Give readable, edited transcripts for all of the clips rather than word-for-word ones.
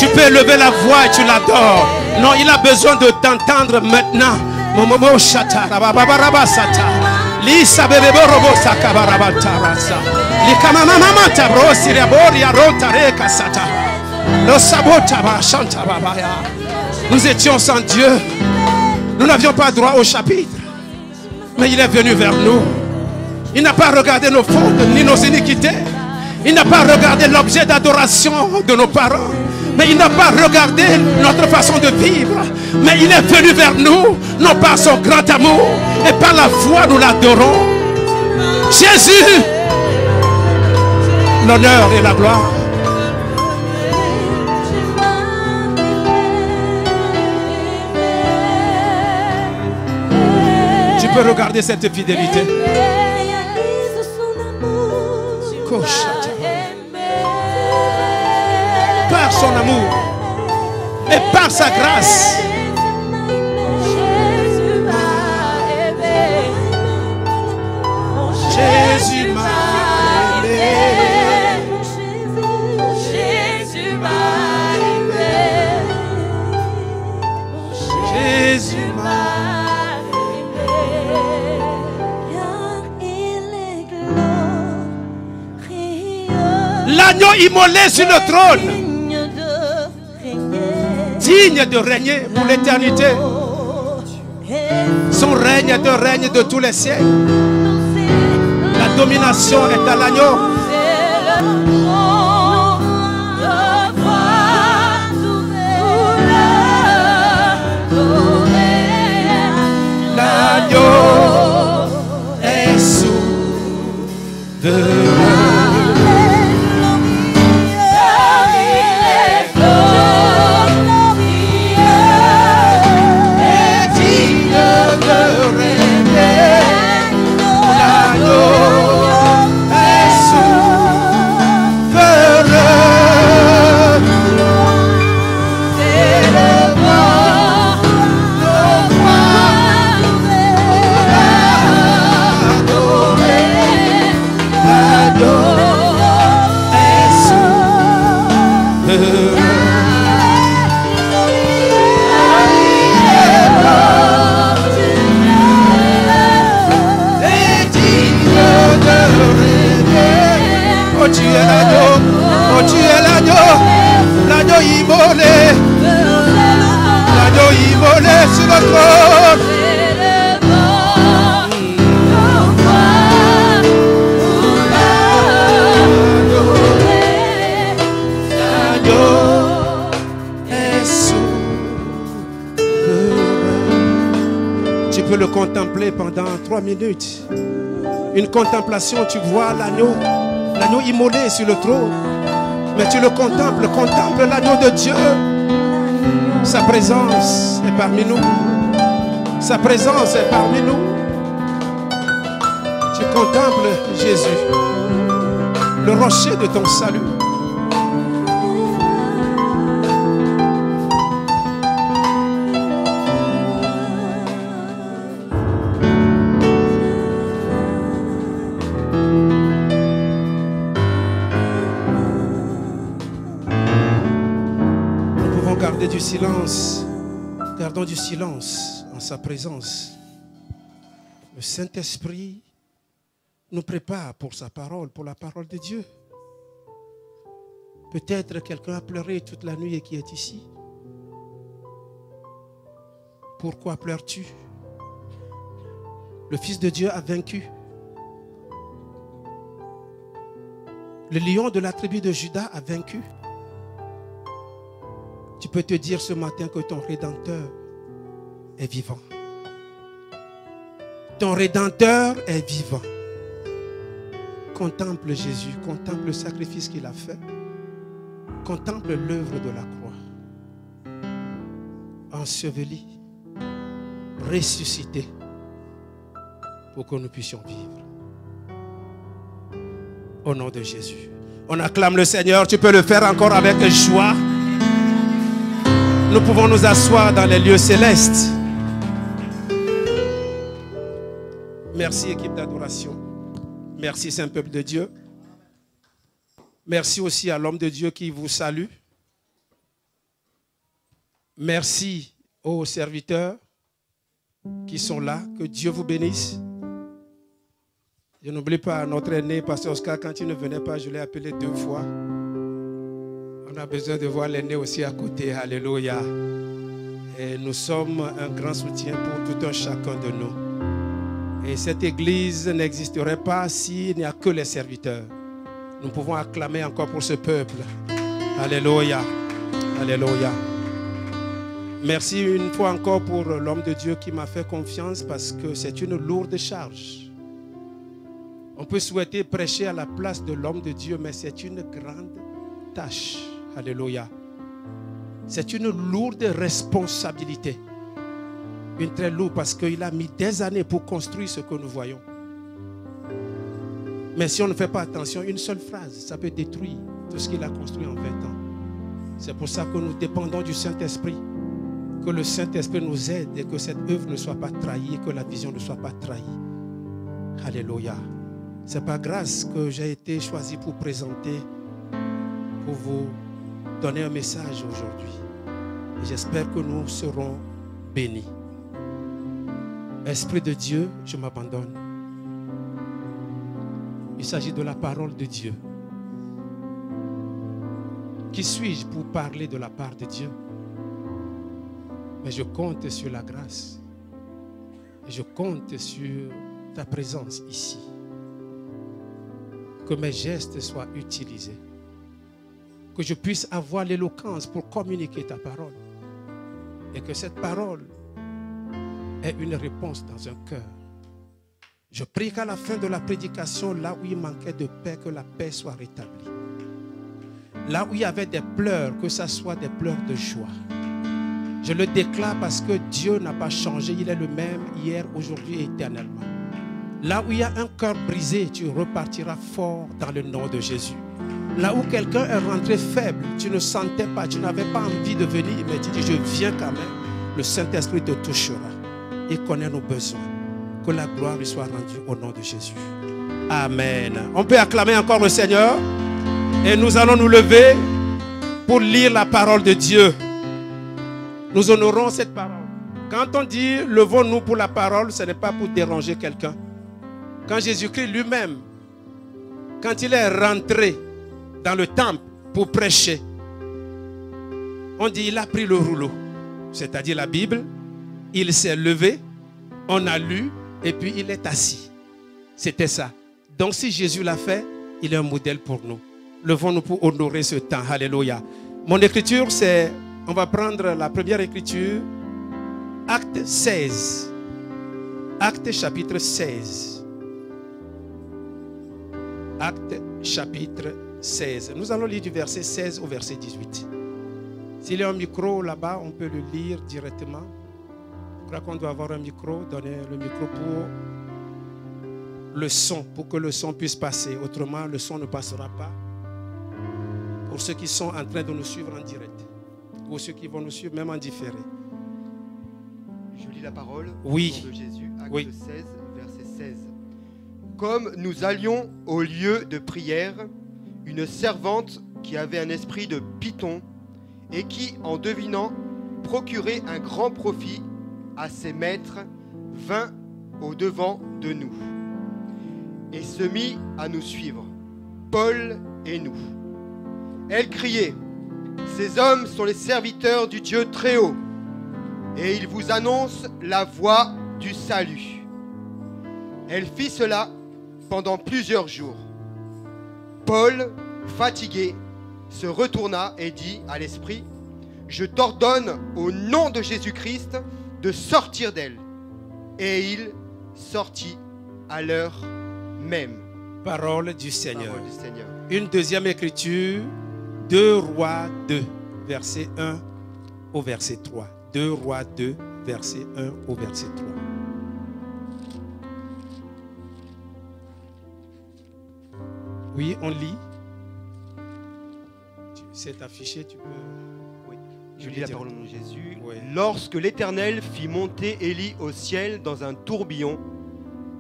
Tu peux lever la voix et tu l'adores. Non, il a besoin de t'entendre maintenant. Momomo shata rababa sata. Lisa bebe robo sakabarabatarasa. Likama mama tabrosi rabori aronta reka sata. Lo sabota ba chanta babaya. Nous étions sans Dieu. Nous n'avions pas droit au chapitre. Mais il est venu vers nous. Il n'a pas regardé nos fautes ni nos iniquités. Il n'a pas regardé l'objet d'adoration de nos parents. Mais il n'a pas regardé notre façon de vivre. Mais il est venu vers nous, non par son grand amour, et par la foi nous l'adorons. Jésus, l'honneur et la gloire. Tu peux regarder cette fidélité. Par son amour et par sa grâce. Jésus m'a aimé. Jésus m'a aimé. Jésus m'a aimé. L'agneau immolé sur le trône. Digne de régner pour l'éternité. Son règne est un règne de tous les siècles. La domination est à l'agneau. L'agneau est souverain. Oh, tu es l'agneau, oh, tu es l'agneau immolé, l'agneau immolé sur le trône. Tu peux le contempler pendant 3 minutes. Une contemplation, tu vois l'agneau immolé sur le trône. Mais tu le contemples, contemple l'agneau de Dieu. Sa présence est parmi nous. Sa présence est parmi nous. Tu contemples Jésus, le rocher de ton salut. Du silence, gardons du silence en sa présence. Le Saint-Esprit nous prépare pour sa parole, pour la parole de Dieu. Peut-être quelqu'un a pleuré toute la nuit et qui est ici. Pourquoi pleures-tu? Le Fils de Dieu a vaincu. Le lion de la tribu de Juda a vaincu. Tu peux te dire ce matin que ton Rédempteur est vivant. Ton Rédempteur est vivant. Contemple Jésus, contemple le sacrifice qu'il a fait. Contemple l'œuvre de la croix. Enseveli, ressuscité, pour que nous puissions vivre. Au nom de Jésus. On acclame le Seigneur. Tu peux le faire encore avec joie. Nous pouvons nous asseoir dans les lieux célestes. Merci équipe d'adoration. Merci Saint Peuple de Dieu. Merci aussi à l'homme de Dieu qui vous salue. Merci aux serviteurs qui sont là. Que Dieu vous bénisse. Je n'oublie pas notre aîné, Pasteur Oscar, quand il ne venait pas, je l'ai appelé 2 fois. On a besoin de voir l'aîné aussi à côté. Alléluia. Et nous sommes un grand soutien pour tout un chacun de nous. Et cette église n'existerait pas s'il n'y a que les serviteurs. Nous pouvons acclamer encore pour ce peuple. Alléluia. Alléluia. Merci une fois encore pour l'homme de Dieu qui m'a fait confiance parce que c'est une lourde charge. On peut souhaiter prêcher à la place de l'homme de Dieu, mais c'est une grande tâche. Alléluia. C'est une lourde responsabilité. Une très lourde parce qu'il a mis des années pour construire ce que nous voyons. Mais si on ne fait pas attention, une seule phrase, ça peut détruire tout ce qu'il a construit en 20 ans. C'est pour ça que nous dépendons du Saint-Esprit. Que le Saint-Esprit nous aide et que cette œuvre ne soit pas trahie, que la vision ne soit pas trahie. Alléluia. C'est par grâce que j'ai été choisi pour présenter, pour vous donner un message aujourd'hui. Et j'espère que nous serons bénis. Esprit de Dieu, je m'abandonne. Il s'agit de la parole de Dieu. Qui suis-je pour parler de la part de Dieu? Mais je compte sur la grâce. Et je compte sur ta présence ici. Que mes gestes soient utilisés. Que je puisse avoir l'éloquence pour communiquer ta parole. Et que cette parole ait une réponse dans un cœur. Je prie qu'à la fin de la prédication, là où il manquait de paix, que la paix soit rétablie. Là où il y avait des pleurs, que ce soit des pleurs de joie. Je le déclare parce que Dieu n'a pas changé. Il est le même hier, aujourd'hui et éternellement. Là où il y a un cœur brisé, tu repartiras fort dans le nom de Jésus. Là où quelqu'un est rentré faible, tu ne sentais pas, tu n'avais pas envie de venir, mais tu dis je viens quand même. Le Saint-Esprit te touchera. Il connaît nos besoins. Que la gloire lui soit rendue au nom de Jésus. Amen. On peut acclamer encore le Seigneur. Et nous allons nous lever pour lire la parole de Dieu. Nous honorons cette parole. Quand on dit levons-nous pour la parole, ce n'est pas pour déranger quelqu'un. Quand Jésus-Christ lui-même, quand il est rentré dans le temple pour prêcher, on dit il a pris le rouleau, c'est-à-dire la Bible, il s'est levé, on a lu et puis il est assis. C'était ça. Donc si Jésus l'a fait, il est un modèle pour nous. Levons-nous pour honorer ce temps. Alléluia. Mon écriture, c'est, on va prendre la première écriture, Acte 16. Acte chapitre 16. Acte chapitre 16. Nous allons lire du verset 16 au verset 18. S'il y a un micro là-bas, on peut le lire directement. Je crois qu'on doit avoir un micro. Donnez le micro pour le son, pour que le son puisse passer. Autrement, le son ne passera pas. Pour ceux qui sont en train de nous suivre en direct, ou ceux qui vont nous suivre même en différé. Je lis la parole oui. au nom de Jésus, acte oui. 16, verset 16. Comme nous allions au lieu de prière, une servante qui avait un esprit de python et qui, en devinant, procurait un grand profit à ses maîtres, vint au devant de nous et se mit à nous suivre, Paul et nous. Elle criait, « Ces hommes sont les serviteurs du Dieu très haut, et ils vous annoncent la voie du salut. » Elle fit cela pendant plusieurs jours. Paul, fatigué, se retourna et dit à l'esprit, « Je t'ordonne au nom de Jésus-Christ de sortir d'elle. » Et il sortit à l'heure même. Parole du Seigneur. Parole du Seigneur. Une deuxième écriture, 2 Rois 2, verset 1 au verset 3. 2 Rois 2, verset 1 au verset 3. Oui, on lit. C'est affiché, tu peux... Oui. Je lis la parole au nom de Jésus. Oui. Lorsque l'Éternel fit monter Élie au ciel dans un tourbillon,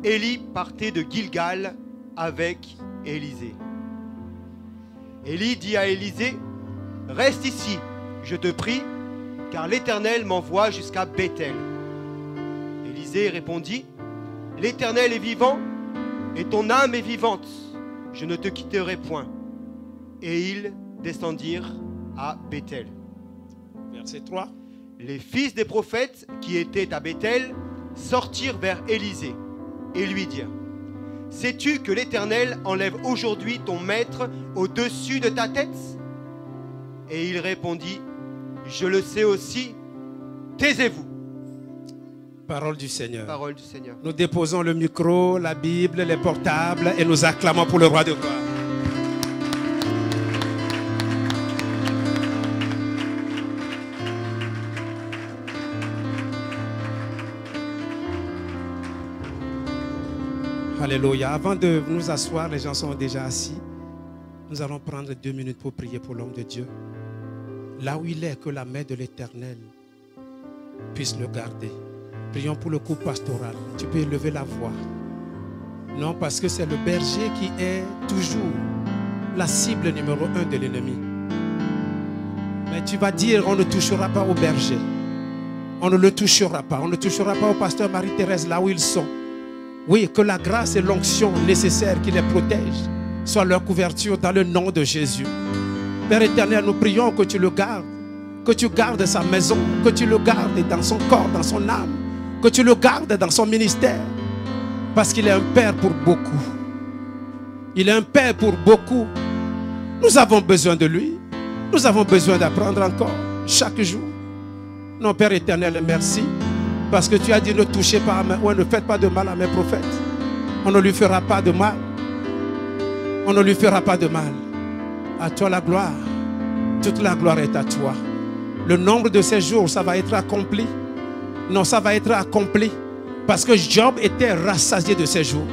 Élie partait de Gilgal avec Élisée. Élie dit à Élisée, « Reste ici, je te prie, car l'Éternel m'envoie jusqu'à Béthel. » Élisée répondit, « L'Éternel est vivant, et ton âme est vivante. Je ne te quitterai point. » Et ils descendirent à Béthel. Verset 3. Les fils des prophètes qui étaient à Béthel sortirent vers Élisée et lui dirent, « Sais-tu que l'Éternel enlève aujourd'hui ton maître au-dessus de ta tête ?» Et il répondit, « Je le sais aussi, taisez-vous. » Parole du Seigneur. Parole du Seigneur. Nous déposons le micro, la Bible, les portables et nous acclamons pour le roi de gloire. Alléluia. Avant de nous asseoir, les gens sont déjà assis. Nous allons prendre 2 minutes pour prier pour l'homme de Dieu. Là où il est, que la main de l'Éternel puisse le garder. Prions pour le coup pastoral. Tu peux élever la voix. Non, parce que c'est le berger qui est toujours la cible numéro 1 de l'ennemi. Mais tu vas dire, on ne touchera pas au berger. On ne le touchera pas. On ne touchera pas au pasteur Marie-Thérèse là où ils sont. Oui, que la grâce et l'onction nécessaires qui les protègent soient leur couverture dans le nom de Jésus. Père éternel, nous prions que tu le gardes. Que tu gardes sa maison. Que tu le gardes dans son corps, dans son âme. Que tu le gardes dans son ministère. Parce qu'il est un père pour beaucoup. Il est un père pour beaucoup. Nous avons besoin de lui. Nous avons besoin d'apprendre encore chaque jour. Non, Père éternel, merci. Parce que tu as dit ne touchez pas à ne faites pas de mal à mes prophètes. On ne lui fera pas de mal. On ne lui fera pas de mal. À toi la gloire. Toute la gloire est à toi. Le nombre de ces jours, ça va être accompli. Non, ça va être accompli. Parce que Job était rassasié de ses jours.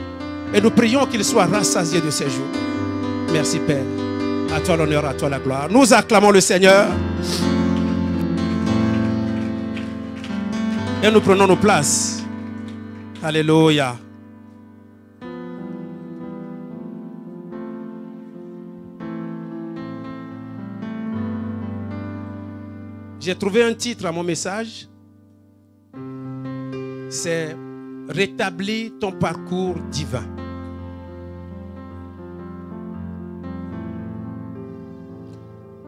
Et nous prions qu'il soit rassasié de ses jours. Merci Père. À toi l'honneur, à toi la gloire. Nous acclamons le Seigneur. Et nous prenons nos places. Alléluia. J'ai trouvé un titre à mon message. C'est « Rétablis ton parcours divin ».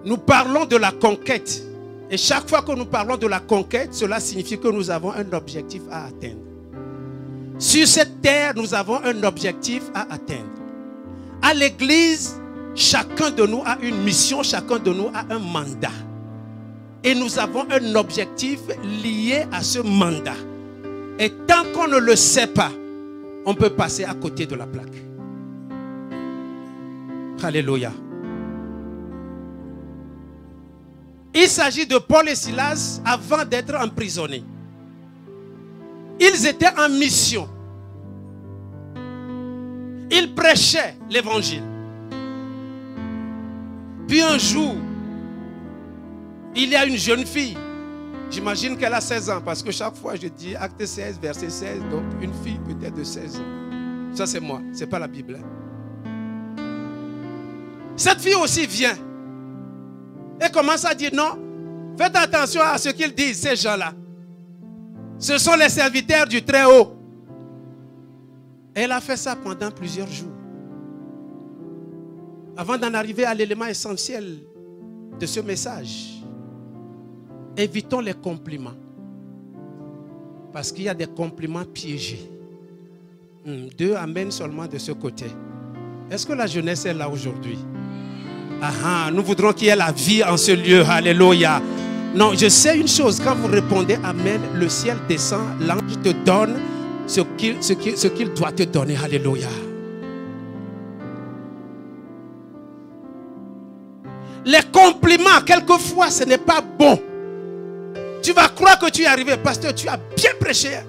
Nous parlons de la conquête. Et chaque fois que nous parlons de la conquête, cela signifie que nous avons un objectif à atteindre. Sur cette terre, nous avons un objectif à atteindre. À l'église, chacun de nous a une mission, chacun de nous a un mandat. Et nous avons un objectif lié à ce mandat. Et tant qu'on ne le sait pas, on peut passer à côté de la plaque. Alléluia. Il s'agit de Paul et Silas avant d'être emprisonnés. Ils étaient en mission. Ils prêchaient l'évangile. Puis un jour, il y a une jeune fille. J'imagine qu'elle a 16 ans parce que chaque fois je dis acte 16, verset 16. Donc une fille peut-être de 16 ans. Ça c'est moi, ce n'est pas la Bible. Cette fille aussi vient. Et commence à dire non, faites attention à ce qu'ils disent, ces gens-là. Ce sont les serviteurs du Très-Haut. Elle a fait ça pendant plusieurs jours. Avant d'en arriver à l'élément essentiel de ce message, évitons les compliments. Parce qu'il y a des compliments piégés. 2 amènes seulement de ce côté. Est-ce que la jeunesse est là aujourd'hui? Nous voudrons qu'il y ait la vie en ce lieu. Alléluia. Non, je sais une chose. Quand vous répondez Amen, le ciel descend. L'ange te donne ce qu'il doit te donner. Alléluia. Les compliments, quelquefois, ce n'est pas bon. Tu vas croire que tu es arrivé. Pasteur, tu as bien prêché.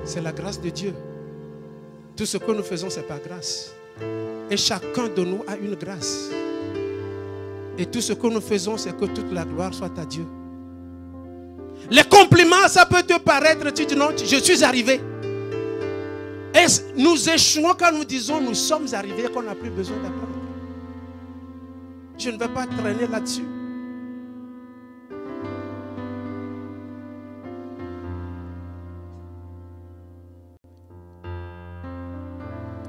C'est la grâce de Dieu. Tout ce que nous faisons, c'est par grâce. Et chacun de nous a une grâce. Et tout ce que nous faisons, c'est que toute la gloire soit à Dieu. Les compliments, ça peut te paraître, tu dis non, je suis arrivé. Et nous échouons quand nous disons nous sommes arrivés et qu'on n'a plus besoin d'apprendre. Je ne vais pas traîner là-dessus.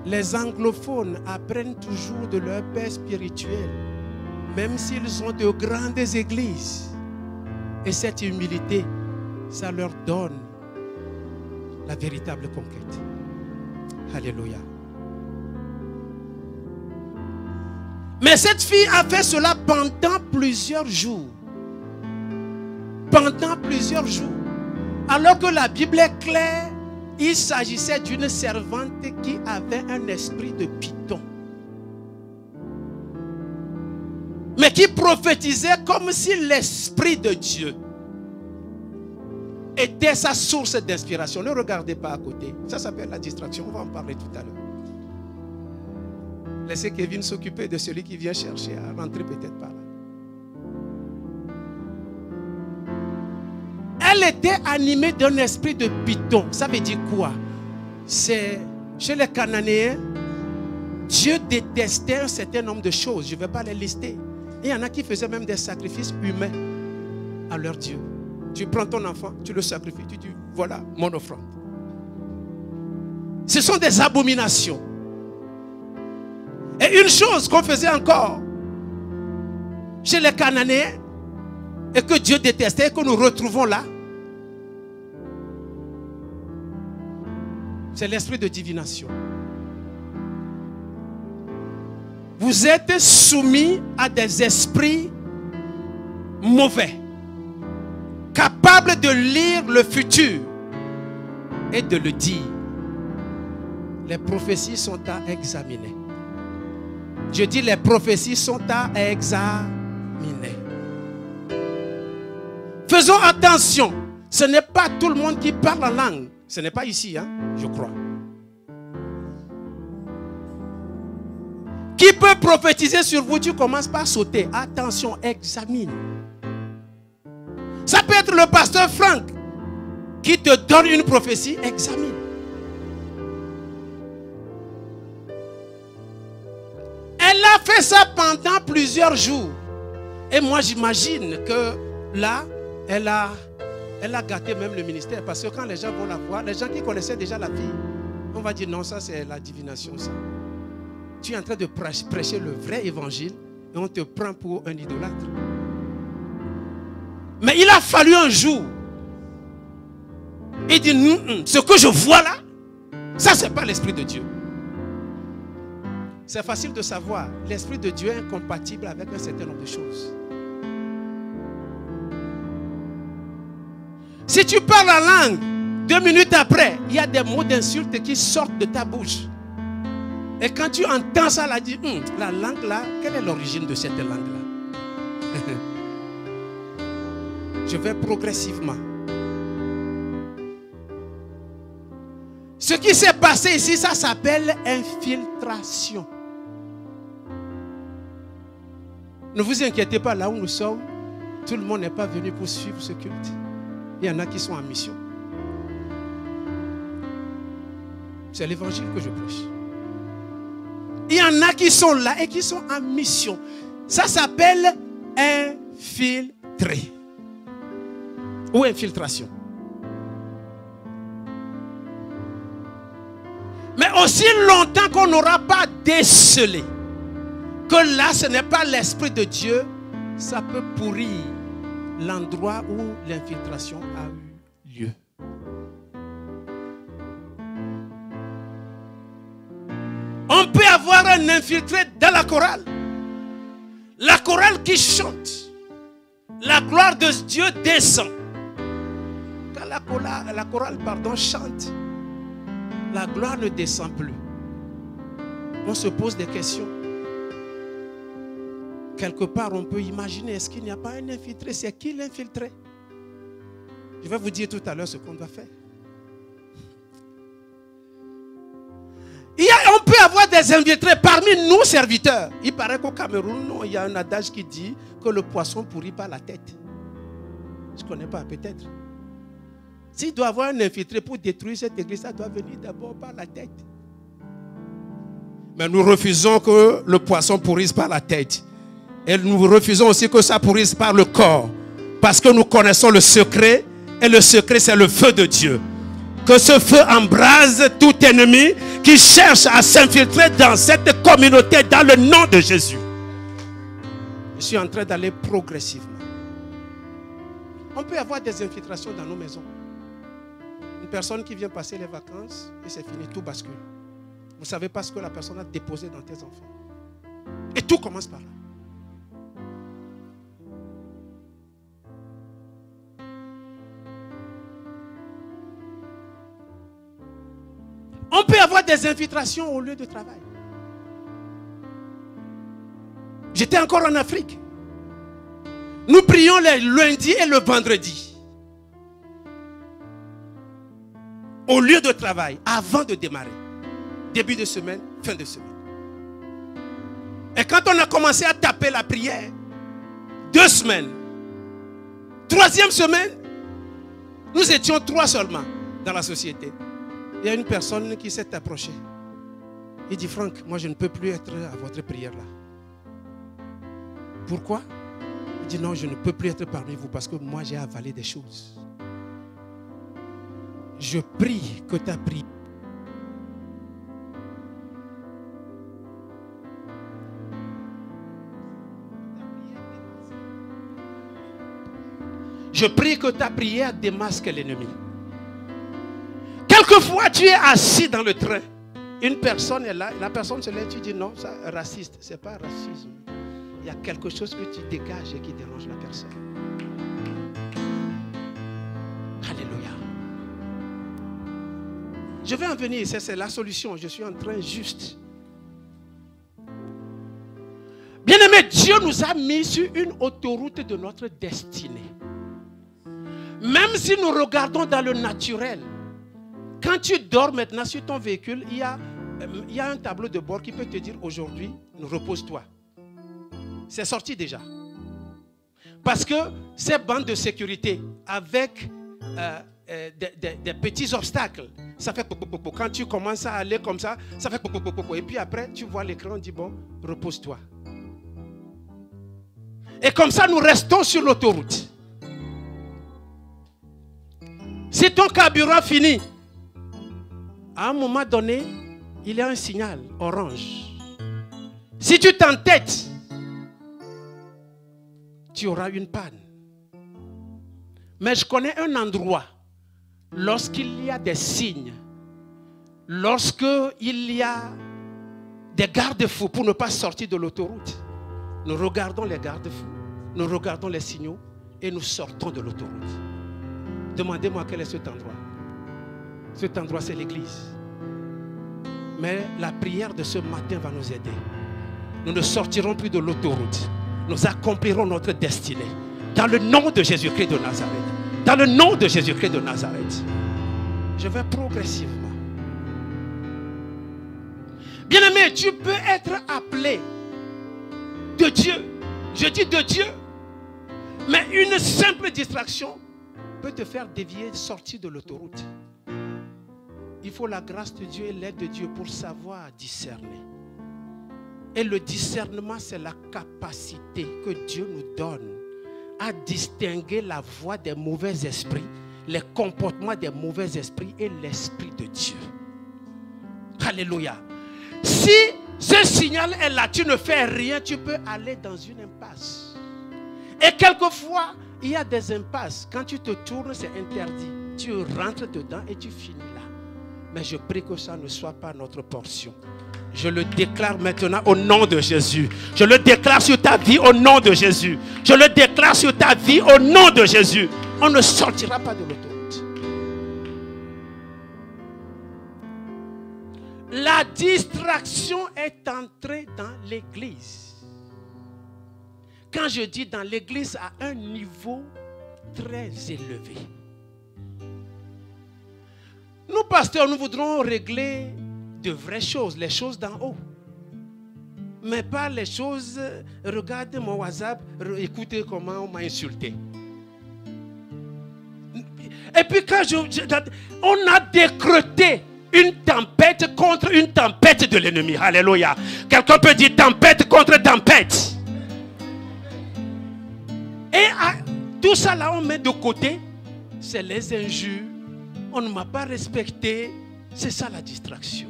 Les anglophones apprennent toujours de leur père spirituel, même s'ils ont de grandes églises. Et cette humilité, ça leur donne la véritable conquête. Alléluia. Mais cette fille a fait cela pendant plusieurs jours. Pendant plusieurs jours. Alors que la Bible est claire, il s'agissait d'une servante qui avait un esprit de python. Mais qui prophétisait comme si l'Esprit de Dieu était sa source d'inspiration. Ne regardez pas à côté. Ça s'appelle la distraction. On va en parler tout à l'heure. Laissez Kevin s'occuper de celui qui vient chercher à rentrer peut-être par là. Elle était animée d'un esprit de python. Ça veut dire quoi? C'est chez les Cananéens, Dieu détestait un certain nombre de choses. Je ne vais pas les lister. Il y en a qui faisaient même des sacrifices humains à leur Dieu. Tu prends ton enfant, tu le sacrifies, tu dis voilà mon offrande. Ce sont des abominations. Et une chose qu'on faisait encore chez les Cananéens et que Dieu détestait et que nous retrouvons là, c'est l'esprit de divination. Vous êtes soumis à des esprits mauvais, capables de lire le futur et de le dire. Les prophéties sont à examiner. Je dis les prophéties sont à examiner. Faisons attention. Ce n'est pas tout le monde qui parle en langue. Ce n'est pas ici, hein, je crois. Qui peut prophétiser sur vous? Tu commences par sauter. Attention, examine. Ça peut être le pasteur Franck qui te donne une prophétie. Examine. Elle a fait ça pendant plusieurs jours. Et moi, j'imagine que là, elle a gâté même le ministère. Parce que quand les gens vont la voir, les gens qui connaissaient déjà la fille, on va dire non, ça c'est la divination, ça. Tu es en train de prêcher le vrai évangile et on te prend pour un idolâtre. Mais il a fallu un jour. Il dit, ce que je vois là, ça c'est pas l'Esprit de Dieu. C'est facile de savoir. L'Esprit de Dieu est incompatible avec un certain nombre de choses. Si tu parles en langue, 2 minutes après, il y a des mots d'insulte qui sortent de ta bouche. Et quand tu entends ça, là, dis, la langue là, quelle est l'origine de cette langue là? Je vais progressivement. Ce qui s'est passé ici, ça s'appelle infiltration. Ne vous inquiétez pas, là où nous sommes, tout le monde n'est pas venu pour suivre ce culte. Il y en a qui sont en mission. C'est l'évangile que je prêche. Il y en a qui sont là et qui sont en mission. Ça s'appelle infiltrer. Ou infiltration. Mais aussi longtemps qu'on n'aura pas décelé que là, ce n'est pas l'Esprit de Dieu, ça peut pourrir l'endroit où l'infiltration a eu lieu. On peut avoir un infiltré dans la chorale. La chorale qui chante. La gloire de Dieu descend. Quand la chorale chante, la gloire ne descend plus. On se pose des questions. Quelque part, on peut imaginer, est-ce qu'il n'y a pas un infiltré? C'est qui l'infiltré? Je vais vous dire tout à l'heure ce qu'on doit faire. On peut avoir des infiltrés parmi nous serviteurs. Il paraît qu'au Cameroun, il y a un adage qui dit que le poisson pourrit par la tête. Je ne connais pas, peut-être. S'il doit avoir un infiltré pour détruire cette église, ça doit venir d'abord par la tête. Mais nous refusons que le poisson pourrisse par la tête. Et nous refusons aussi que ça pourrisse par le corps. Parce que nous connaissons le secret. Et le secret, c'est le feu de Dieu. Que ce feu embrase tout ennemi qui cherche à s'infiltrer dans cette communauté dans le nom de Jésus. Je suis en train d'aller progressivement. On peut avoir des infiltrations dans nos maisons. Une personne qui vient passer les vacances et c'est fini, tout bascule. Vous ne savez pas ce que la personne a déposé dans tes enfants. Et tout commence par là. On peut avoir des infiltrations au lieu de travail. J'étais encore en Afrique. Nous prions les lundis et le vendredi. Au lieu de travail, avant de démarrer. Début de semaine, fin de semaine. Et quand on a commencé à taper la prière, 2 semaines, 3e semaine, nous étions 3 seulement dans la société. Il y a une personne qui s'est approchée. Il dit, Franck, moi je ne peux plus être à votre prière là. Pourquoi? Il dit, non, je ne peux plus être parmi vous parce que moi j'ai avalé des choses. Je prie que ta prière. Je prie que ta prière démasque l'ennemi. Quelquefois, tu es assis dans le train. Une personne est là, la personne se lève, tu dis non, ça raciste. Ce n'est pas racisme. Il y a quelque chose que tu dégages et qui dérange la personne. Alléluia. Je vais en venir, c'est la solution. Je suis en train juste. Bien-aimé, Dieu nous a mis sur une autoroute de notre destinée. Même si nous regardons dans le naturel, quand tu dors maintenant sur ton véhicule, il y a un tableau de bord qui peut te dire aujourd'hui, repose-toi. C'est sorti déjà. Parce que ces bandes de sécurité avec des petits obstacles, ça fait popo. Quand tu commences à aller comme ça, ça fait popo. Et puis après, tu vois l'écran, on dit bon, repose-toi. Et comme ça, nous restons sur l'autoroute. Si ton carburant finit, à un moment donné, il y a un signal orange. Si tu t'entêtes, tu auras une panne. Mais je connais un endroit, lorsqu'il y a des signes, lorsqu'il y a des garde-fous pour ne pas sortir de l'autoroute, nous regardons les garde-fous, nous regardons les signaux et nous sortons de l'autoroute. Demandez-moi quel est cet endroit. Cet endroit, c'est l'église. Mais la prière de ce matin va nous aider. Nous ne sortirons plus de l'autoroute. Nous accomplirons notre destinée. Dans le nom de Jésus-Christ de Nazareth. Dans le nom de Jésus-Christ de Nazareth. Je vais progressivement. Bien-aimé, tu peux être appelé de Dieu. Je dis de Dieu. Mais une simple distraction peut te faire dévier, sortir de l'autoroute. Il faut la grâce de Dieu et l'aide de Dieu pour savoir discerner. Et le discernement, c'est la capacité que Dieu nous donne à distinguer la voix des mauvais esprits, les comportements des mauvais esprits et l'esprit de Dieu. Alléluia. Si ce signal est là, tu ne fais rien, tu peux aller dans une impasse. Et quelquefois, il y a des impasses. Quand tu te tournes, c'est interdit. Tu rentres dedans et tu finis là. Mais je prie que ça ne soit pas notre portion. Je le déclare maintenant au nom de Jésus. Je le déclare sur ta vie au nom de Jésus. Je le déclare sur ta vie au nom de Jésus. On ne sortira pas de l'autoroute. La distraction est entrée dans l'église. Quand je dis dans l'église à un niveau très élevé. Nous, pasteurs, nous voudrons régler de vraies choses, les choses d'en haut. Mais pas les choses, regardez mon WhatsApp, écoutez comment on m'a insulté. Et puis quand on a décrété une tempête contre une tempête de l'ennemi. Alléluia. Quelqu'un peut dire tempête contre tempête. Et tout ça là, on met de côté. C'est les injures. On ne m'a pas respecté. C'est ça la distraction.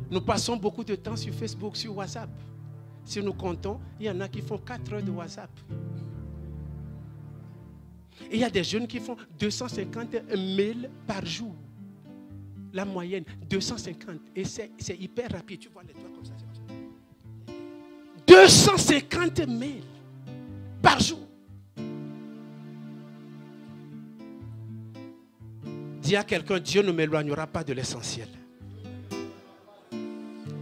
Nous passons beaucoup de temps sur Facebook, sur WhatsApp. Si nous comptons, il y en a qui font 4 heures de WhatsApp. Et il y a des jeunes qui font 250 mails par jour. La moyenne, 250. Et c'est hyper rapide. Tu vois les doigts comme ça. 250 mails par jour. Dis à quelqu'un, Dieu ne m'éloignera pas de l'essentiel.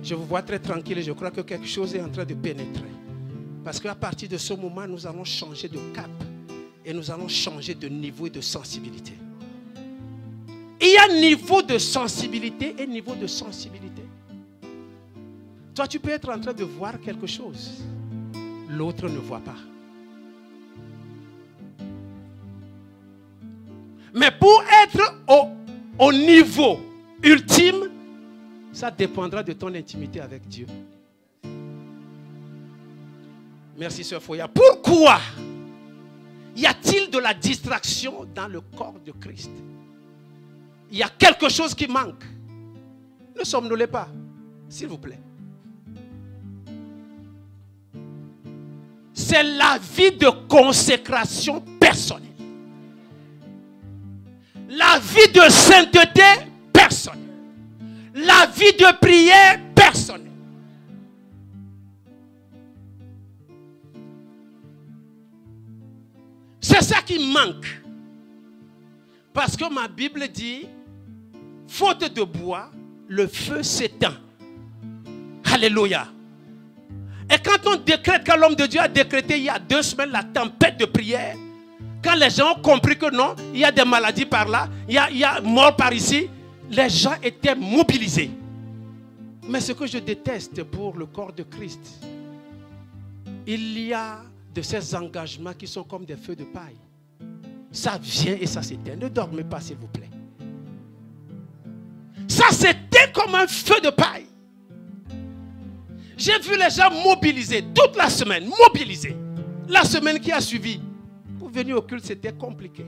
Je vous vois très tranquille et je crois que quelque chose est en train de pénétrer. Parce qu'à partir de ce moment, nous allons changer de cap. Et nous allons changer de niveau et de sensibilité. Il y a niveau de sensibilité et niveau de sensibilité. Toi, tu peux être en train de voir quelque chose. L'autre ne voit pas. Mais pour être au niveau ultime, ça dépendra de ton intimité avec Dieu. Merci, Sœur Foya. Pourquoi y a-t-il de la distraction dans le corps de Christ? Il y a quelque chose qui manque. Ne somnolez pas, s'il vous plaît. C'est la vie de consécration personnelle. La vie de sainteté personnelle. La vie de prière personnelle. C'est ça qui manque. Parce que ma Bible dit, faute de bois, le feu s'éteint. Alléluia. Et quand on décrète, quand l'homme de Dieu a décrété il y a 2 semaines la tempête de prière, quand les gens ont compris que non, il y a des maladies par là, il y a mort par ici, les gens étaient mobilisés. Mais ce que je déteste pour le corps de Christ, il y a de ces engagements qui sont comme des feux de paille. Ça vient et ça s'éteint. Ne dormez pas, s'il vous plaît. Ça s'éteint comme un feu de paille. J'ai vu les gens mobilisés toute la semaine, mobilisés. La semaine qui a suivi, pour venir au culte, c'était compliqué.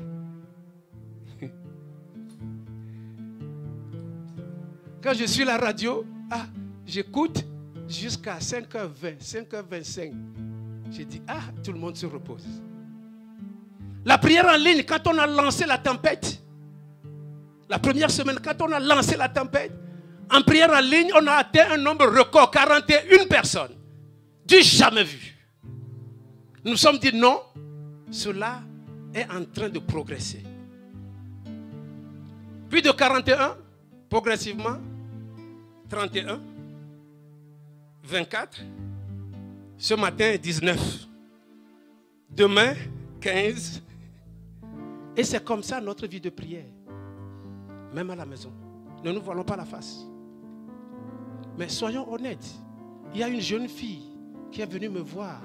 Quand je suis à la radio, j'écoute jusqu'à 5h20, 5h25. J'ai dit, tout le monde se repose. La prière en ligne, quand on a lancé la tempête, la première semaine, quand on a lancé la tempête, en prière en ligne, on a atteint un nombre record, 41 personnes. Du jamais vu. Nous nous sommes dit non, cela est en train de progresser. Puis de 41, progressivement, 31, 24, ce matin 19, demain 15. Et c'est comme ça notre vie de prière. Même à la maison. Ne nous voilons pas la face. Mais soyons honnêtes. Il y a une jeune fille qui est venue me voir.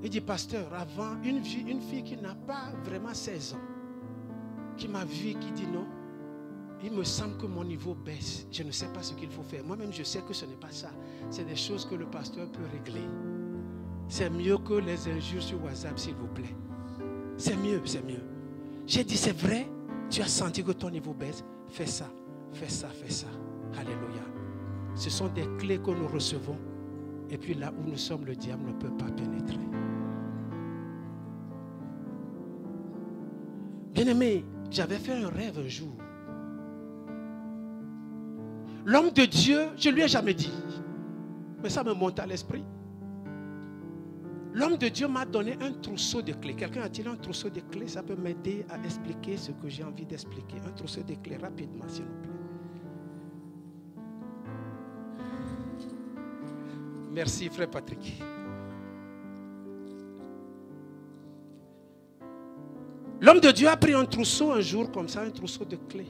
Elle dit, pasteur, avant, une fille qui n'a pas vraiment 16 ans, qui m'a vu et qui dit non, il me semble que mon niveau baisse. Je ne sais pas ce qu'il faut faire. Moi-même, je sais que ce n'est pas ça. C'est des choses que le pasteur peut régler. C'est mieux que les injures sur WhatsApp, s'il vous plaît. C'est mieux, c'est mieux. J'ai dit, c'est vrai, tu as senti que ton niveau baisse. Fais ça, fais ça, fais ça. Alléluia. Ce sont des clés que nous recevons. Et puis là où nous sommes, le diable ne peut pas pénétrer. Bien-aimé, j'avais fait un rêve un jour. L'homme de Dieu, je ne lui ai jamais dit. Mais ça me monte à l'esprit. L'homme de Dieu m'a donné un trousseau de clés. Quelqu'un a-t-il un trousseau de clés? Ça peut m'aider à expliquer ce que j'ai envie d'expliquer. Un trousseau de clés, rapidement, s'il vous plaît. Merci, frère Patrick. L'homme de Dieu a pris un trousseau un jour comme ça, un trousseau de clés.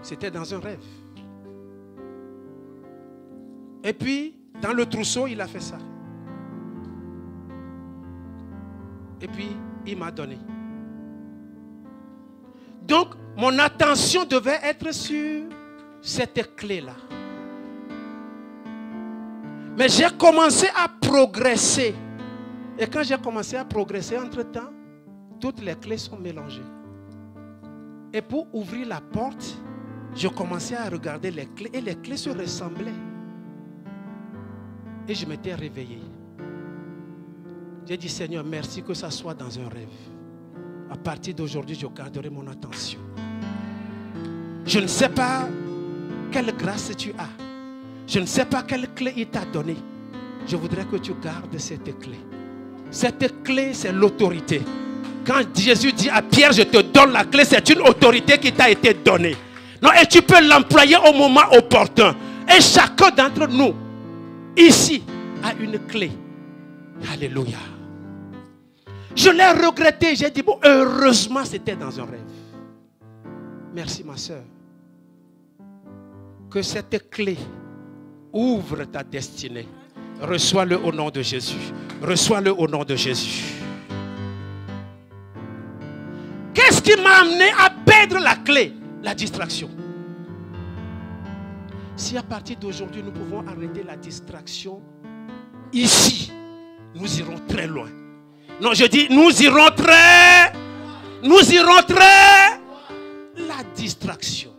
C'était dans un rêve. Et puis, dans le trousseau, il a fait ça. Et puis, il m'a donné. Donc, mon attention devait être sur cette clé-là. Mais j'ai commencé à progresser. Et quand j'ai commencé à progresser entre-temps, toutes les clés sont mélangées. Et pour ouvrir la porte, je commençais à regarder les clés et les clés se ressemblaient. Et je m'étais réveillé. J'ai dit, Seigneur, merci que ça soit dans un rêve. À partir d'aujourd'hui, je garderai mon attention. Je ne sais pas quelle grâce tu as. Je ne sais pas quelle clé il t'a donnée. Je voudrais que tu gardes cette clé. Cette clé, c'est l'autorité. Quand Jésus dit à Pierre, je te donne la clé, c'est une autorité qui t'a été donnée. Non, et tu peux l'employer au moment opportun. Et chacun d'entre nous, ici, a une clé. Alléluia. Je l'ai regretté. J'ai dit, bon, heureusement, c'était dans un rêve. Merci, ma soeur. Que cette clé ouvre ta destinée. Reçois-le au nom de Jésus. Reçois-le au nom de Jésus. Qu'est-ce qui m'a amené à perdre la clé? La distraction. Si à partir d'aujourd'hui, nous pouvons arrêter la distraction ici, nous irons très loin. Non, je dis, nous irons très... La distraction.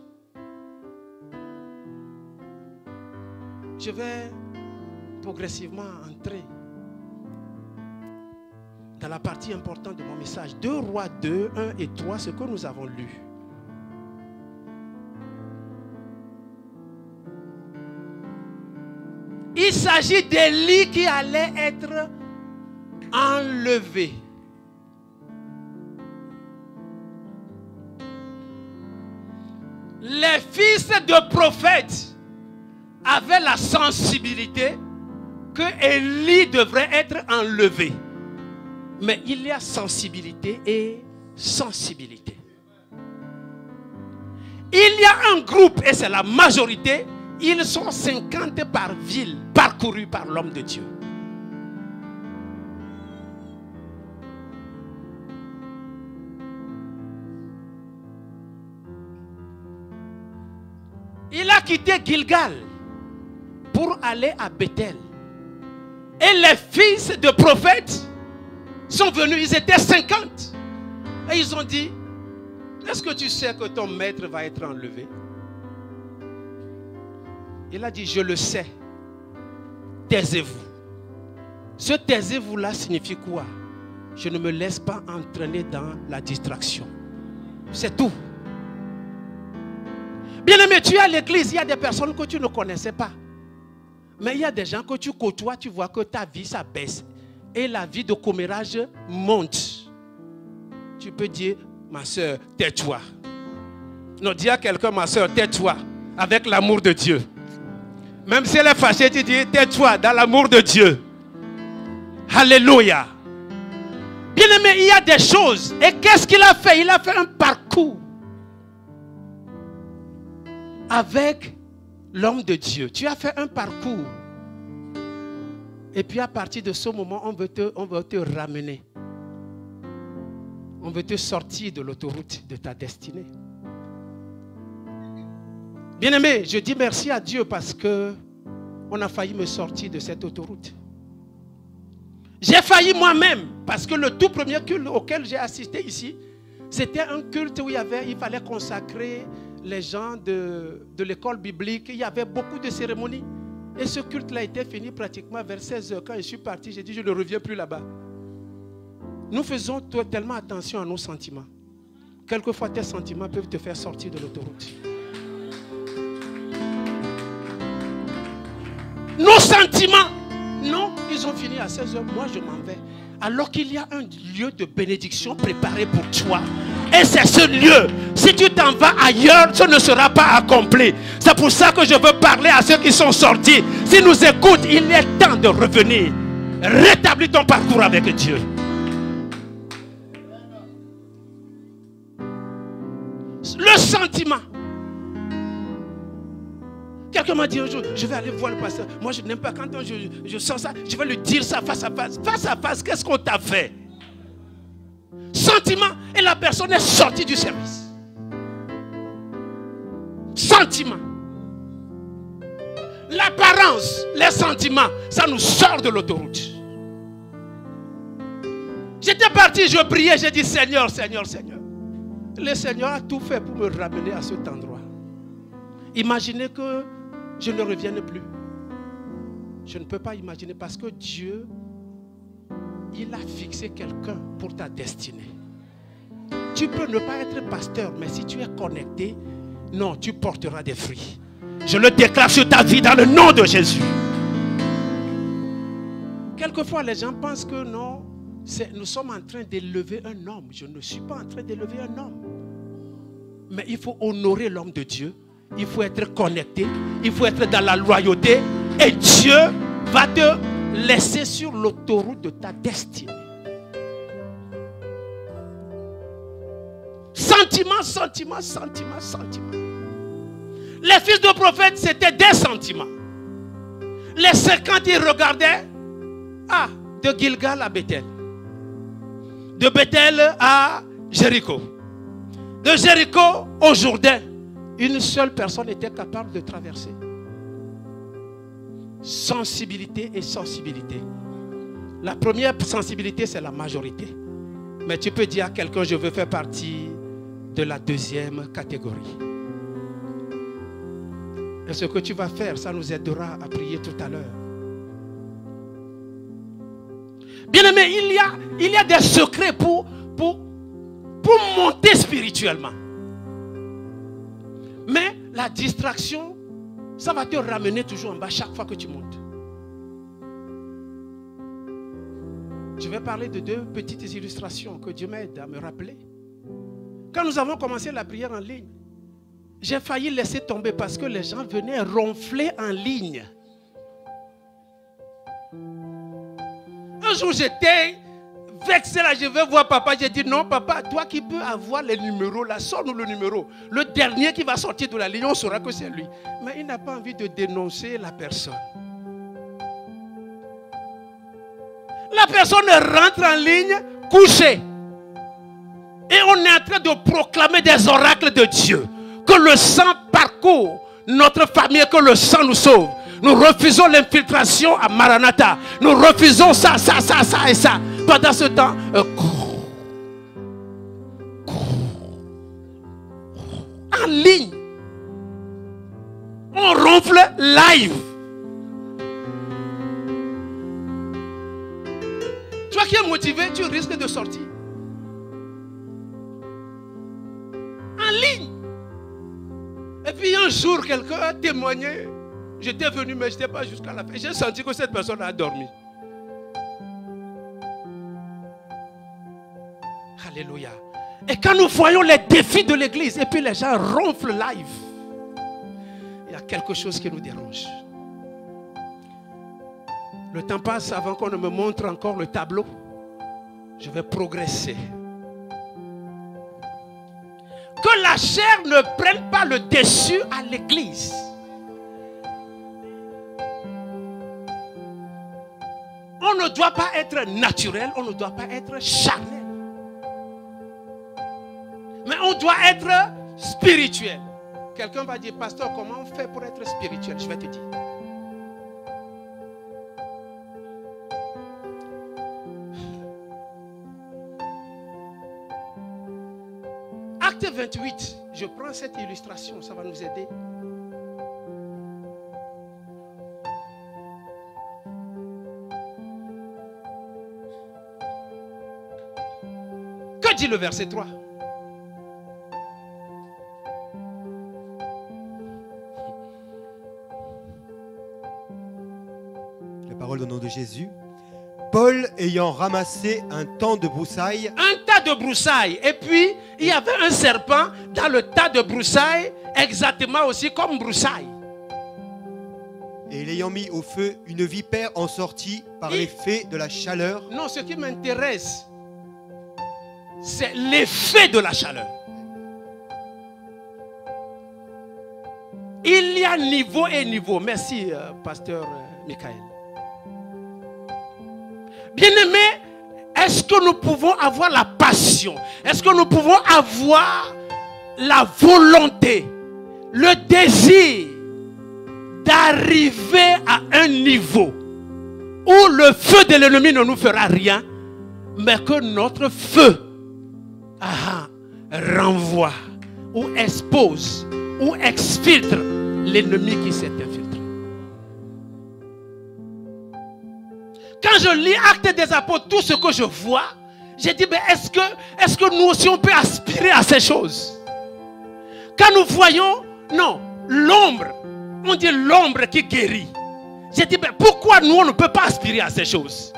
Je vais progressivement entrer dans la partie importante de mon message. 2 Rois 2, 1 et 3, ce que nous avons lu. Il s'agit d'Élie qui allait être enlevé. Les fils de prophètes avaient la sensibilité que Élie devrait être enlevé. Mais il y a sensibilité et sensibilité. Il y a un groupe, et c'est la majorité, ils sont 50 par ville, parcourus par l'homme de Dieu. Il a quitté Gilgal pour aller à Bethel. Et les fils de prophètes sont venus, ils étaient 50. Et ils ont dit, est-ce que tu sais que ton maître va être enlevé? Il a dit, je le sais. Taisez-vous. Ce taisez-vous là signifie quoi? Je ne me laisse pas entraîner dans la distraction. C'est tout. Bien-aimé, tu es à l'église, il y a des personnes que tu ne connaissais pas. Mais il y a des gens que tu côtoies, tu vois que ta vie, ça baisse. Et la vie de commérage monte. Tu peux dire, ma soeur, tais-toi. Non, dis à quelqu'un, ma soeur, tais-toi. Avec l'amour de Dieu. Même si elle est fâchée, tu dis, tais-toi dans l'amour de Dieu. Alléluia. Bien-aimé, il y a des choses. Et qu'est-ce qu'il a fait? Il a fait un parcours avec l'homme de Dieu. Tu as fait un parcours. Et puis à partir de ce moment, on veut te ramener. On veut te sortir de l'autoroute de ta destinée. Bien-aimé, je dis merci à Dieu parce que on a failli me sortir de cette autoroute. J'ai failli moi-même parce que le tout premier culte auquel j'ai assisté ici, c'était un culte où il fallait consacrer les gens de l'école biblique. Il y avait beaucoup de cérémonies. Et ce culte-là a été fini pratiquement vers 16 h. Quand je suis parti, j'ai dit, je ne reviens plus là-bas. Nous faisons tellement attention à nos sentiments. Quelquefois, tes sentiments peuvent te faire sortir de l'autoroute. Nos sentiments, non, ils ont fini à 16 h. Moi, je m'en vais. Alors qu'il y a un lieu de bénédiction préparé pour toi. Et c'est ce lieu. Si tu t'en vas ailleurs, ce ne sera pas accompli. C'est pour ça que je veux parler à ceux qui sont sortis. S'ils nous écoutent, il est temps de revenir. Rétablis ton parcours avec Dieu. Le sentiment. Quelqu'un m'a dit un jour, je vais aller voir le pasteur. Moi, je n'aime pas quand je sens ça. Je vais lui dire ça face à face. Face à face, qu'est-ce qu'on t'a fait? Sentiment. Et la personne est sortie du service. Sentiment. L'apparence, les sentiments, ça nous sort de l'autoroute. parti, je priais, j'ai dit Seigneur, Seigneur, Seigneur. Le Seigneur a tout fait pour me ramener à cet endroit. Imaginez que je ne revienne plus. Je ne peux pas imaginer parce que Dieu, il a fixé quelqu'un pour ta destinée. Tu peux ne pas être pasteur, mais si tu es connecté, non, tu porteras des fruits. Je le déclare sur ta vie dans le nom de Jésus. Quelquefois, les gens pensent que non, nous sommes en train d'élever un homme. Je ne suis pas en train d'élever un homme. Mais il faut honorer l'homme de Dieu. Il faut être connecté. Il faut être dans la loyauté. Et Dieu va te laisser sur l'autoroute de ta destinée. Sentiment, sentiment, sentiment, sentiment. Les fils de prophètes, c'était des sentiments. Les 50, ils regardaient. Ah, de Gilgal à Bethel. De Bethel à Jéricho. De Jéricho au Jourdain. Une seule personne était capable de traverser. Sensibilité et sensibilité. La première sensibilité, c'est la majorité. Mais tu peux dire à quelqu'un, je veux faire partie de la deuxième catégorie. Et ce que tu vas faire, ça nous aidera à prier tout à l'heure. Bien aimé, il y a des secrets pour monter spirituellement. Mais la distraction, ça va te ramener toujours en bas chaque fois que tu montes. Je vais parler de deux petites illustrations que Dieu m'aide à me rappeler. Quand nous avons commencé la prière en ligne, j'ai failli laisser tomber parce que les gens venaient ronfler en ligne. Un jour, j'étais vexé là, je vais voir papa. J'ai dit non, papa, toi qui peux avoir les numéros là, sors-nous le numéro. Le dernier qui va sortir de la ligne, on saura que c'est lui. Mais il n'a pas envie de dénoncer la personne. La personne rentre en ligne couchée. Et on est en train de proclamer des oracles de Dieu. Que le sang parcourt notre famille, que le sang nous sauve. Nous refusons l'infiltration à Maranatha. Nous refusons ça, ça, ça, ça et ça. Pendant ce temps, en ligne, on ronfle live. Toi qui es motivé, tu risques de sortir. En ligne. Et puis un jour, quelqu'un a témoigné. J'étais venu, mais je n'étais pas jusqu'à la fin. J'ai senti que cette personne a dormi. Alléluia. Et quand nous voyons les défis de l'église, et puis les gens ronflent live, il y a quelque chose qui nous dérange. Le temps passe avant qu'on ne me montre encore le tableau. Je vais progresser. Que la chair ne prenne pas le dessus à l'église. On ne doit pas être naturel, on ne doit pas être charnel. Mais on doit être spirituel. Quelqu'un va dire, pasteur, comment on fait pour être spirituel? Je vais te dire. Acte 28, je prends cette illustration, ça va nous aider. Que dit le verset 3? La parole au nom de Jésus. Paul ayant ramassé un tas de broussailles. Un tas de broussailles. Et puis, il y avait un serpent dans le tas de broussailles, exactement aussi comme broussailles. Et l'ayant mis au feu, une vipère en sortit par l'effet de la chaleur. Non, ce qui m'intéresse, c'est l'effet de la chaleur. Il y a niveau et niveau. Merci, pasteur Michael. Bien-aimés, est-ce que nous pouvons avoir la passion? Est-ce que nous pouvons avoir la volonté, le désir d'arriver à un niveau où le feu de l'ennemi ne nous fera rien, mais que notre feu renvoie ou expose ou exfiltre l'ennemi qui s'est infiltré. Quand je lis Actes des Apôtres, tout ce que je vois, j'ai dit, mais est-ce que nous aussi on peut aspirer à ces choses? Quand nous voyons, non, l'ombre, on dit l'ombre qui guérit. J'ai dit, mais pourquoi nous on ne peut pas aspirer à ces choses?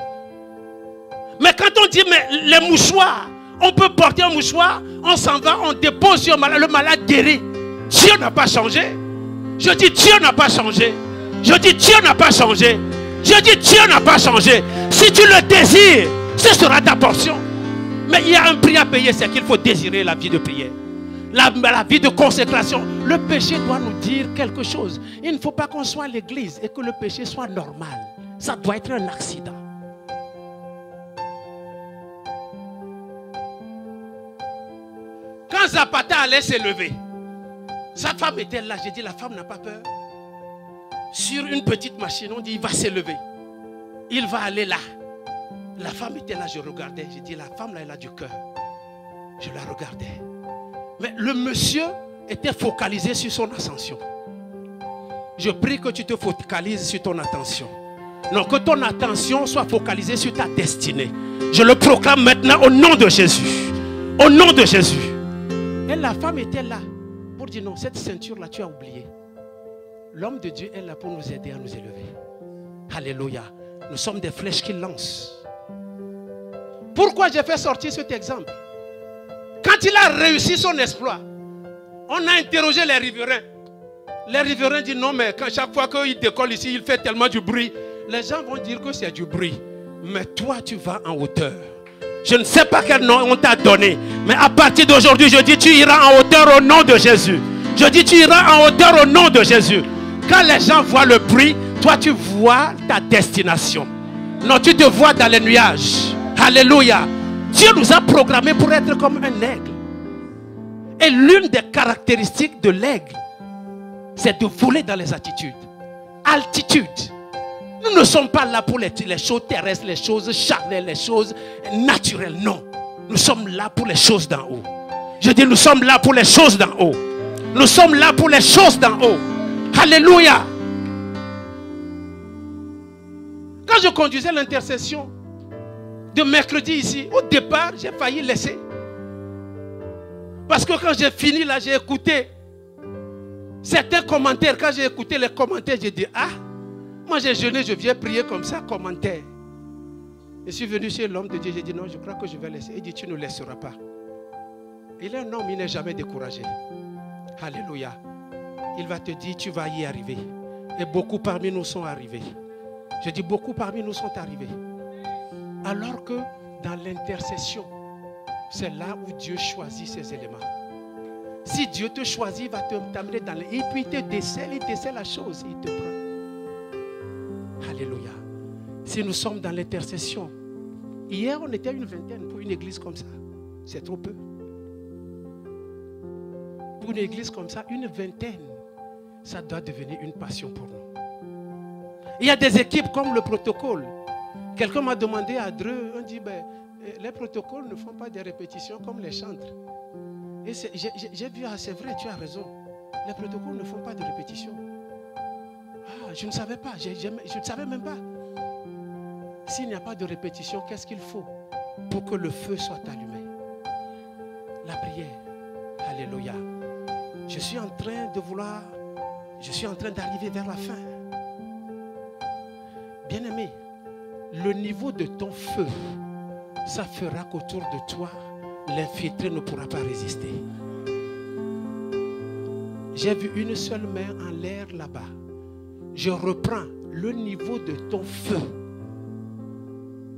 Mais quand on dit, mais les mouchoirs, on peut porter un mouchoir, on s'en va, on dépose sur le malade guéri. Dieu n'a pas changé. Je dis, Dieu n'a pas changé. Je dis, Dieu n'a pas changé. Je dis, Dieu n'a pas changé. Si tu le désires, ce sera ta portion. Mais il y a un prix à payer, c'est qu'il faut désirer la vie de prière. La vie de consécration. Le péché doit nous dire quelque chose. Il ne faut pas qu'on soit à l'église et que le péché soit normal. Ça doit être un accident. Quand Zapata allait s'élever, sa femme était là. J'ai dit, la femme n'a pas peur. Sur une petite machine, on dit, il va s'élever. Il va aller là. La femme était là, je regardais. J'ai dit, la femme là, elle a du cœur. Je la regardais. Mais le monsieur était focalisé sur son ascension. Je prie que tu te focalises sur ton attention. Non, que ton attention soit focalisée sur ta destinée. Je le proclame maintenant au nom de Jésus. Au nom de Jésus. Et la femme était là pour dire non, cette ceinture-là, tu as oublié. L'homme de Dieu est là pour nous aider à nous élever. Alléluia. Nous sommes des flèches qu'il lance. Pourquoi j'ai fait sortir cet exemple? Quand il a réussi son exploit, on a interrogé les riverains. Les riverains disent non, mais quand chaque fois qu'il décolle ici, il fait tellement du bruit. Les gens vont dire que c'est du bruit. Mais toi, tu vas en hauteur. Je ne sais pas quel nom on t'a donné. Mais à partir d'aujourd'hui, je dis tu iras en hauteur au nom de Jésus. Je dis tu iras en hauteur au nom de Jésus. Quand les gens voient le bruit, toi tu vois ta destination. Non, tu te vois dans les nuages. Alléluia. Dieu nous a programmés pour être comme un aigle. Et l'une des caractéristiques de l'aigle, c'est de voler dans les attitudes. Altitude. Nous ne sommes pas là pour les choses terrestres, les choses charnelles, les choses naturelles. Non. Nous sommes là pour les choses d'en haut. Je dis nous sommes là pour les choses d'en haut. Nous sommes là pour les choses d'en haut. Alléluia. Quand je conduisais l'intercession de mercredi ici, au départ, j'ai failli laisser. Parce que quand j'ai fini là, j'ai écouté certains commentaires. Quand j'ai écouté les commentaires, j'ai dit, ah, moi j'ai jeûné, je viens prier comme ça, commentaire. Je suis venu chez l'homme de Dieu, j'ai dit, non, je crois que je vais laisser. Il dit, tu ne laisseras pas. Il est un homme, il n'est jamais découragé. Alléluia. Il va te dire, tu vas y arriver. Et beaucoup parmi nous sont arrivés. Je dis, beaucoup parmi nous sont arrivés. Alors que dans l'intercession, c'est là où Dieu choisit ses éléments. Si Dieu te choisit, il va t'amener dans les... Et puis il décèle la chose, il te prend. Alléluia. Si nous sommes dans l'intercession, hier on était une vingtaine pour une église comme ça. C'est trop peu. Pour une église comme ça, une vingtaine, ça doit devenir une passion pour nous. Il y a des équipes comme le protocole. Quelqu'un m'a demandé à Dreux, on dit, ben, les protocoles ne font pas des répétitions comme les chantres. Et j'ai vu, ah, c'est vrai, tu as raison. Les protocoles ne font pas de répétitions. Ah, je ne savais pas, je ne savais même pas. S'il n'y a pas de répétition, qu'est-ce qu'il faut pour que le feu soit allumé? La prière. Alléluia. Je suis en train d'arriver vers la fin. Bien-aimé, le niveau de ton feu, ça fera qu'autour de toi, l'infiltré ne pourra pas résister. J'ai vu une seule main en l'air là-bas. Je reprends le niveau de ton feu.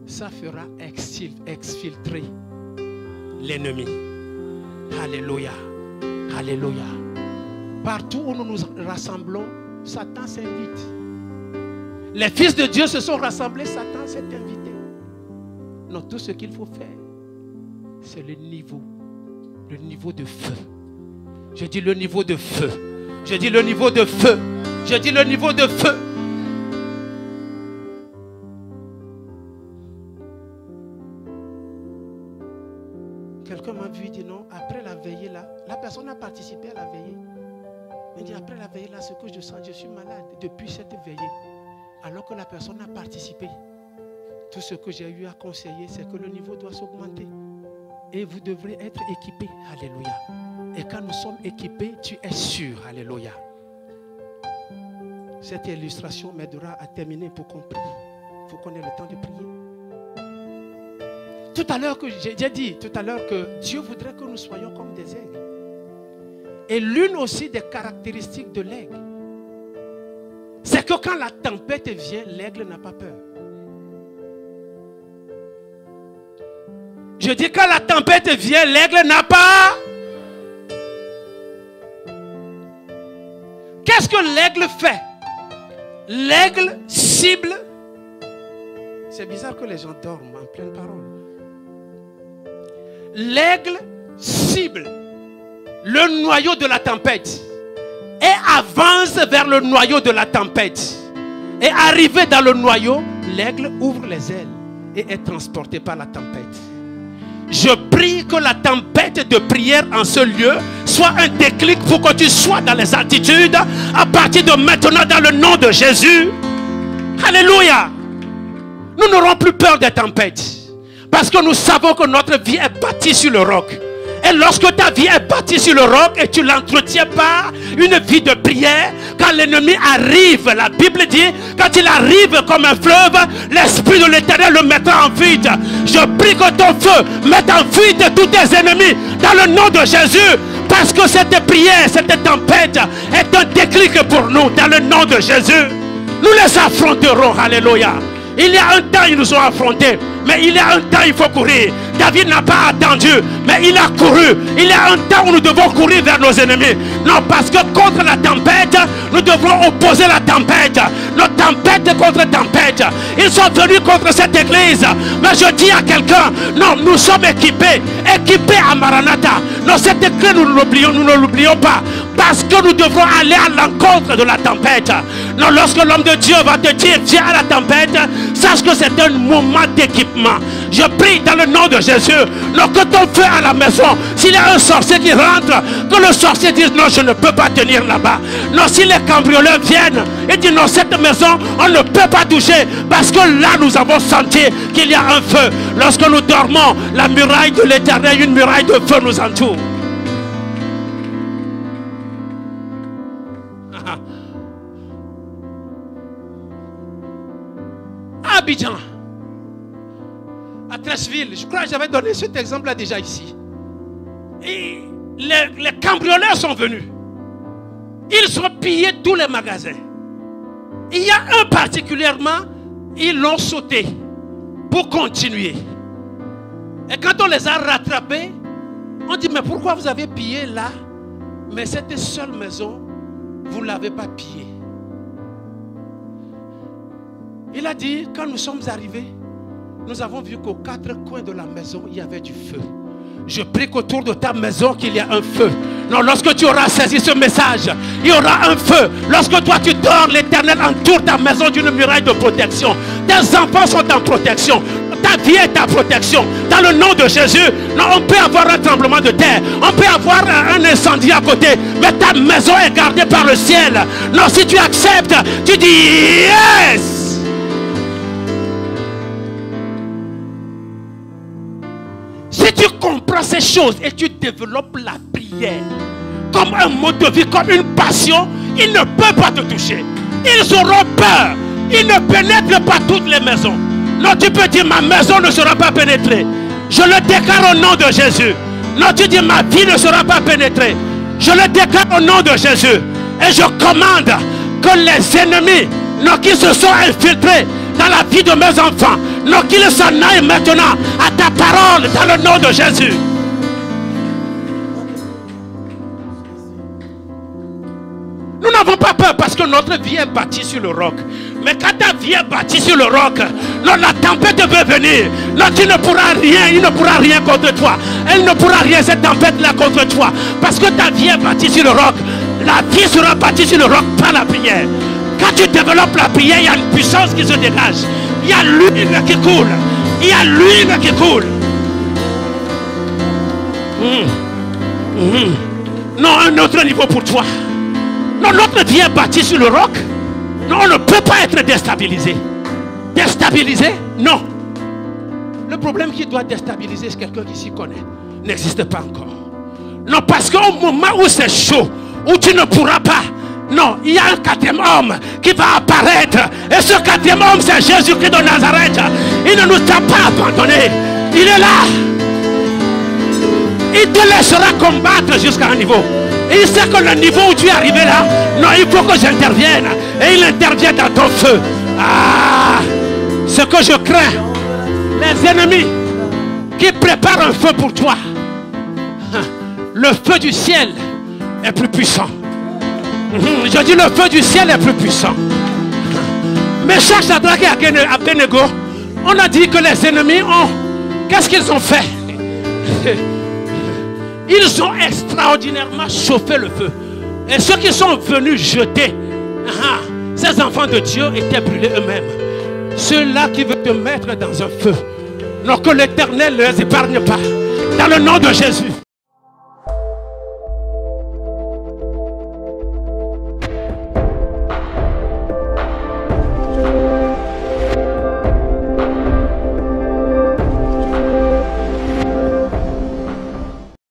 Ça fera exfiltrer l'ennemi. Alléluia. Alléluia. Partout où nous nous rassemblons, Satan s'invite. Les fils de Dieu se sont rassemblés, Satan s'est invité. Non, tout ce qu'il faut faire, c'est le niveau de feu. Je dis le niveau de feu. Je dis le niveau de feu. Je dis le niveau de feu. Quelqu'un m'a vu, il dit non, après la veillée là, la personne a participé à la veillée. Il dit après la veillée là, ce que je sens, je suis malade depuis cette veillée. Alors que la personne a participé. Tout ce que j'ai eu à conseiller, c'est que le niveau doit s'augmenter. Et vous devrez être équipés. Alléluia. Et quand nous sommes équipés, tu es sûr. Alléluia. Cette illustration m'aidera à terminer pour qu'on prie. Il faut qu'on ait le temps de prier. Tout à l'heure, j'ai dit tout à l'heure que Dieu voudrait que nous soyons comme des aigles. Et l'une aussi des caractéristiques de l'aigle, c'est que quand la tempête vient, l'aigle n'a pas peur. Je dis quand la tempête vient, l'aigle n'a pas. Qu'est-ce que l'aigle fait? L'aigle cible. C'est bizarre que les gens dorment en pleine parole. L'aigle cible le noyau de la tempête et avance vers le noyau de la tempête. Et arrivé dans le noyau, l'aigle ouvre les ailes et est transporté par la tempête. Je prie que la tempête de prière en ce lieu soit un déclic pour que tu sois dans les altitudes à partir de maintenant dans le nom de Jésus. Alléluia. Nous n'aurons plus peur des tempêtes parce que nous savons que notre vie est bâtie sur le roc. Et lorsque ta vie est bâtie sur le roc et tu l'entretiens par une vie de prière, quand l'ennemi arrive, la Bible dit, quand il arrive comme un fleuve, l'Esprit de l'Éternel le mettra en fuite. Je prie que ton feu mette en fuite tous tes ennemis dans le nom de Jésus. Parce que cette prière, cette tempête est un déclic pour nous dans le nom de Jésus. Nous les affronterons, alléluia. Il y a un temps, ils nous ont affrontés. Mais il y a un temps, il faut courir. David n'a pas attendu, mais il a couru. Il y a un temps où nous devons courir vers nos ennemis. Non, parce que contre la tempête, nous devrons opposer la tempête. Nos tempêtes contre tempête. Ils sont venus contre cette église. Mais je dis à quelqu'un, non, nous sommes équipés. Équipés à Maranatha. Non, cette église, nous ne l'oublions pas. Parce que nous devrons aller à l'encontre de la tempête. Non, lorsque l'homme de Dieu va te dire, viens à la tempête, sache que c'est un moment d'équipement. Je prie dans le nom de Jésus. Non, que ton feu à la maison, s'il y a un sorcier qui rentre, que le sorcier dise, non, je ne peux pas tenir là-bas. Non, si les cambrioleurs viennent et disent, non, cette maison, on ne peut pas toucher. Parce que là, nous avons senti qu'il y a un feu. Lorsque nous dormons, la muraille de l'Éternel, une muraille de feu nous entoure. Abidjan, à Treichville, je crois que j'avais donné cet exemple-là déjà ici. Et les cambrioleurs sont venus. Ils ont pillé tous les magasins. Il y a un particulièrement, ils l'ont sauté pour continuer. Et quand on les a rattrapés, on dit, mais pourquoi vous avez pillé là? Mais cette seule maison, vous ne l'avez pas pillée. Il a dit, quand nous sommes arrivés, nous avons vu qu'aux quatre coins de la maison, il y avait du feu. Je prie qu'autour de ta maison, qu'il y ait un feu. Non, lorsque tu auras saisi ce message, il y aura un feu. Lorsque toi tu dors, l'Éternel entoure ta maison d'une muraille de protection. Tes enfants sont en protection. Ta vie est en protection. Dans le nom de Jésus, non, on peut avoir un tremblement de terre. On peut avoir un incendie à côté. Mais ta maison est gardée par le ciel. Non, si tu acceptes, tu dis yes. Si tu comprends ces choses et tu développes la prière comme un mode de vie, comme une passion, ils ne peuvent pas te toucher. Ils auront peur. Ils ne pénètrent pas toutes les maisons. Non, tu peux dire ma maison ne sera pas pénétrée. Je le déclare au nom de Jésus. Non, tu dis ma vie ne sera pas pénétrée. Je le déclare au nom de Jésus. Et je commande que les ennemis, non, qui se sont infiltrés dans la vie de mes enfants, non, qu'ils s'en aillent maintenant à ta parole dans le nom de Jésus. Nous n'avons pas peur parce que notre vie est bâtie sur le roc. Mais quand ta vie est bâtie sur le roc, non, la tempête veut venir. Non, tu ne pourras rien, il ne pourra rien contre toi. Elle ne pourra rien, cette tempête-là, contre toi. Parce que ta vie est bâtie sur le roc. La vie sera bâtie sur le roc par la prière. Quand tu développes la prière, il y a une puissance qui se dégage. Il y a l'huile qui coule. Il y a l'huile qui coule. Non, un autre niveau pour toi. Non, notre vie est bâtie sur le roc. Non, on ne peut pas être déstabilisé. Déstabilisé? Non. Le problème qui doit déstabiliser, c'est quelqu'un qui s'y connaît, n'existe pas encore. Non, parce qu'au moment où c'est chaud, où tu ne pourras pas, non, il y a un quatrième homme qui va apparaître. Et ce quatrième homme, c'est Jésus-Christ de Nazareth. Il ne nous a pas abandonnés. Il est là. Il te laissera combattre jusqu'à un niveau. Et il sait que le niveau où tu es arrivé là, non, il faut que j'intervienne. Et il intervient dans ton feu. Ah, ce que je crains, les ennemis qui préparent un feu pour toi. Le feu du ciel est plus puissant. Je dis le feu du ciel est plus puissant. Mais Shadrach et Abednego, on a dit que les ennemis ont... Qu'est-ce qu'ils ont fait? Ils ont extraordinairement chauffé le feu. Et ceux qui sont venus jeter, ces enfants de Dieu étaient brûlés eux-mêmes. Ceux-là qui veulent te mettre dans un feu, non, que l'Éternel ne les épargne pas. Dans le nom de Jésus.